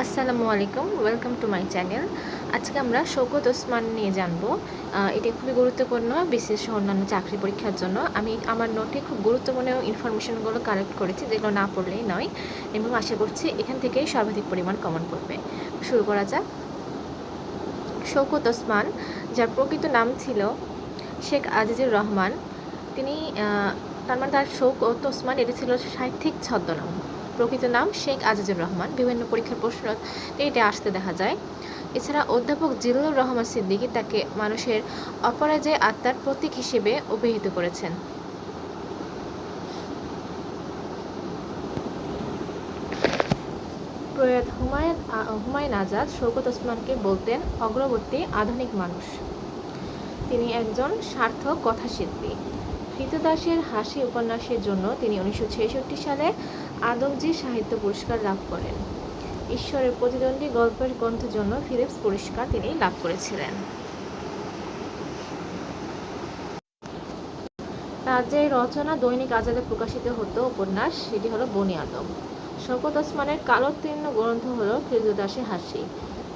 আসসালামু আলাইকুম, welcome to my channel. আজকে আমরা শওকত ওসমান নিয়ে জানবো। এটি খুবই গুরুত্বপূর্ণ বিশেষ অন্যান্য চাকরি পরীক্ষার জন্য। আমি আমার নোটে খুব গুরুত্বপূর্ণ ইনফরমেশনগুলো কালেক্ট করেছি, যেগুলো না পড়লেই নয়, এবং আশা করছি এখান থেকে সর্বাধিক পরিমাণ কমন পড়বে। শুরু করা যাক। শওকত ওসমান, যার প্রকৃত নাম ছিল শেখ আজিজুর রহমান, তিনি তার মানে তার শওকত ওসমান এটি ছিল সাহিত্যিক ছদ্মনাম। প্রকৃত নাম শেখ আজিজুর রহমান। বিভিন্ন পরীক্ষার প্রশ্ন এটা আসতে দেখা যায়। এছাড়া অধ্যাপক জিল্লুর রহমান সিদ্দিকী তাকে মানুষের অপরাজেয় আত্মার প্রতীক হিসেবে অভিহিত করেছেন। প্রয়াত হুমায়ুন আজাদ শওকত ওসমানকে বলতেন অগ্রবর্তী আধুনিক মানুষ। তিনি একজন সার্থক কথাশিল্পী। কৃতদাসের হাসি উপন্যাসের জন্য তিনি 1966 সালে আদমজী সাহিত্য পুরস্কার লাভ করেন। ঈশ্বরের প্রতিদ্বন্দ্বী গল্পের গ্রন্থের জন্য ফিলিপস পুরস্কার তিনি লাভ করেছিলেন। তার যে রচনা দৈনিক আজাদে প্রকাশিত হতো উপন্যাস, সেটি হলো বনি আদম। শওকত ওসমানের কালোত্তীর্ণ গ্রন্থ হলো কৃতদাসের হাসি।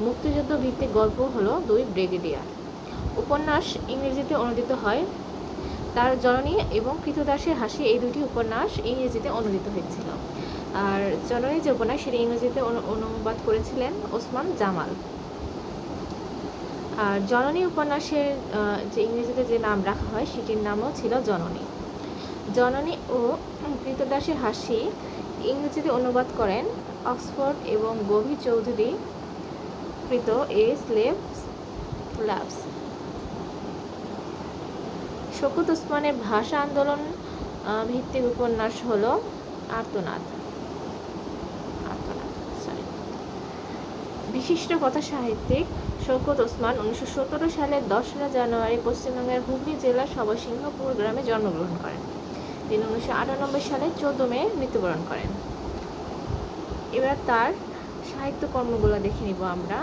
মুক্তিযুদ্ধ ভিত্তিক গল্প হলো দুই ব্রিগেডিয়ার। উপন্যাস ইংরেজিতে অনুদিত হয়। তার জননী এবং কৃতদাসের হাসি এই দুটি উপন্যাস ইংরেজিতে অনুদিত হয়েছিল। আর জননী যে উপন্যাস, সেটি ইংরেজিতে অনুবাদ করেছিলেন ওসমান জামাল। আর জননী উপন্যাসের যে ইংরেজিতে যে নাম রাখা হয়, সেটির নামও ছিল জননী। জননী ও কৃতদাসের হাসি ইংরেজিতে অনুবাদ করেন অক্সফোর্ড এবং গভীর চৌধুরী কৃত এ স্লেভ ল্যাবস। শওকত ওসমানের ভাষা আন্দোলন ভিত্তিক উপন্যাস হলো আর্তনাদ। বিশিষ্ট কথা সাহিত্যিক শওকত ওসমান 1917 সালের 10 জানুয়ারি পশ্চিমবঙ্গের হুগলি জেলার সবরসিংহপুর গ্রামে জন্মগ্রহণ করেন। তিনি 1998 সালের 14 মে মৃত্যুবরণ করেন। এবার তার সাহিত্যকর্মগুলো দেখে নিব আমরা।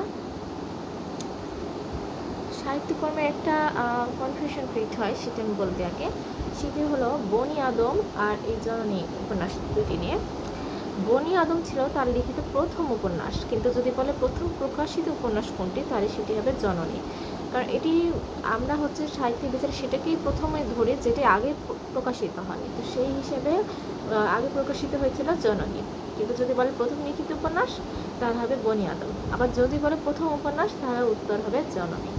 সাহিত্যকর্মের একটা কনফিউশন ক্রিয়েট হয়, সেটা আমি বলতে আগে। সেটি হলো বনি আদম আর এই জননী উপন্যাস দুটি নিয়ে। বনি আদম ছিল তার লিখিত প্রথম উপন্যাস, কিন্তু যদি বলে প্রথম প্রকাশিত উপন্যাস কোনটি, তাহলে সেটি হবে জননী। কারণ এটি আমরা সাহিত্য বিচারে সেটাকেই প্রথমে ধরে, যেটি আগে প্রকাশিত হয়নি, তো সেই হিসেবে আগে প্রকাশিত হয়েছিল জননী। কিন্তু যদি বলে প্রথম লিখিত উপন্যাস, তাহলে হবে বনি আদম। আবার যদি বলে প্রথম উপন্যাস, তাহলে উত্তর হবে জননী।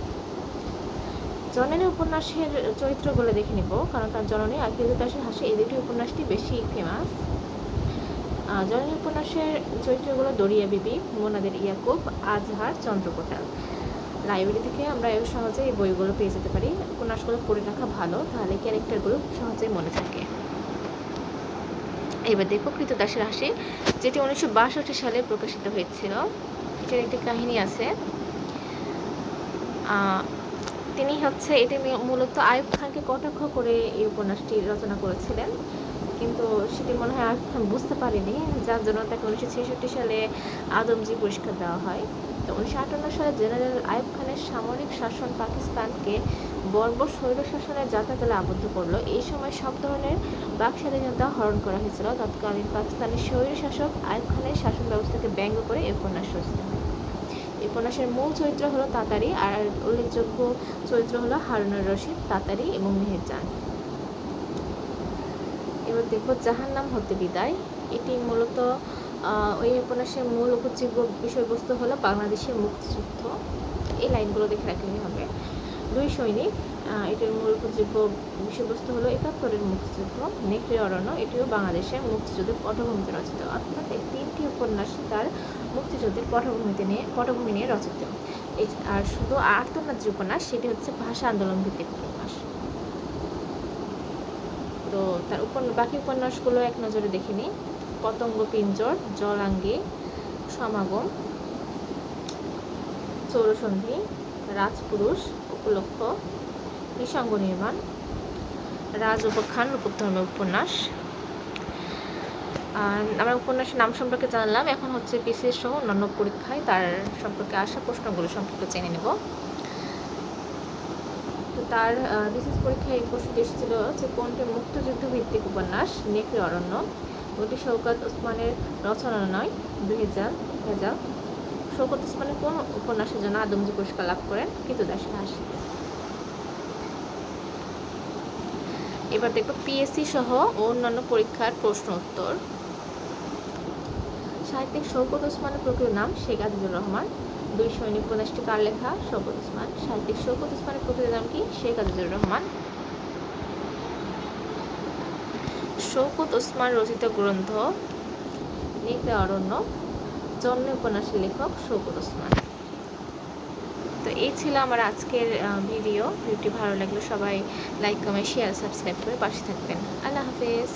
জননী উপন্যাসের চরিত্রগুলো দেখে নিব, কারণ তার জননী আর কৃতদাসের হাসি এই দুটি উপন্যাসটি বেশি ফেমাস। জননী উপন্যাসের চরিত্রগুলো দরিয়া বিবি, মোনাদের ইয়াকুব, আজহার, চন্দ্রকোটাল। লাইব্রেরি থেকে আমরা সহজে এই বইগুলো পেয়ে যেতে পারি। উপন্যাসগুলো পড়ে রাখা ভালো, তাহলে ক্যারেক্টারগুলো সহজেই মনে থাকে। এবার দেখো কৃতদাসের হাসি, যেটি 1962 সালে প্রকাশিত হয়েছিল। এটার একটি কাহিনী আছে। তিনি এটি মূলত আইয়ুব খানকে কটাক্ষ করে এই উপন্যাসটি রচনা করেছিলেন, কিন্তু সেটি মনে হয় আইয়ুব খান বুঝতে পারেনি, যার জন্য তাকে 1966 সালে আদমজী পুরস্কার দেওয়া হয়। তো 1958 সালে জেনারেল আইয়ুব খানের সামরিক শাসন পাকিস্তানকে বর্বর স্বৈর শাসনের যাত্রাকালে আবদ্ধ করলো। এই সময় সব ধরনের বাক স্বাধীনতা হরণ করা হয়েছিল। তৎকালীন পাকিস্তানের স্বৈর শাসক আইয়ুব খানের শাসন ব্যবস্থাকে ব্যঙ্গ করে এই উপন্যাস রচিত হয়। এই উপন্যাসের মূল চরিত্র হলো তাতারি, আর উল্লেখযোগ্য চরিত্র হলো হারুনুর রশিদ, তাতারি এবং মেহেরজান। এবার দেখো জাহান্নাম হতে বিদায়। এটি মূলত ওই উপন্যাসের মূল উপজীব্য বিষয়বস্তু হলো বাংলাদেশের মুক্তিযুদ্ধ। এই লাইনগুলো দেখে রাখলেই হবে। দুই সৈনিক, এটির মূল উপজীব্য বিষয়বস্তু হলো 71-এর মুক্তিযুদ্ধ। নেকড়ে অরণ্য, এটিও বাংলাদেশের মুক্তিযুদ্ধের পটভূমিতে রচিত। অর্থাৎ এই তিনটি উপন্যাস তার মুক্তিযুদ্ধের পটভূমি নিয়ে রচিত। আর শুধু আর্তনাদ যে উপন্যাস, সেটি ভাষা আন্দোলন ভিত্তিক উপন্যাস। তো তার বাকি উপন্যাসগুলো এক নজরে দেখে নিই। পতঙ্গ পিঞ্জর, জলাঙ্গি, সমাগম, চৌরসন্ধি, রাজপুরুষ, উপলক্ষ, নিঃসঙ্গ নির্মাণ, রাজ উপাখ্যান, রূপকধর্মের উপন্যাস। আমরা উপন্যাসের নাম সম্পর্কে জানলাম। এখন বিসিএস সহ অন্যান্য পরীক্ষায় তার সম্পর্কে আসা প্রশ্নগুলো সম্পর্কে জেনে নেব। তো তার বিসিএস পরীক্ষায় এই প্রশ্নটি এসেছিল যে কোনটি মুক্তিযুদ্ধ ভিত্তিক উপন্যাস। নেকড়ে অরণ্য। ওটি শওকত ওসমানের রচনা নয়, ভেজাল। শওকত ওসমানের কোন উপন্যাসের জন্য আদমজী পুরস্কার লাভ করেন? ক্রীতদাসের হাসি। এবার দেখো পিএসসি সহ অন্যান্য পরীক্ষার প্রশ্ন উত্তর। সাহিত্যিক শওকত ওসমানের প্রকৃত নাম শেখ আজিজুর রহমান। 2 সৈনিক উপন্যাসটি কার লেখা? শওকত ওসমান। সাহিত্যিক শওকত ওসমানের প্রকৃত নাম কি? শেখ আজিজুর রহমান। শওকত ওসমান রচিত গ্রন্থ নেকড়ে অরণ্য। জন্ম উপন্যাসের লেখক শওকত ওসমান। তো এই ছিল আমার আজকের ভিডিওটি ভালো লাগলে সবাই লাইক কমেন্ট শেয়ার সাবস্ক্রাইব করে পাশে থাকবেন। আল্লাহ হাফেজ।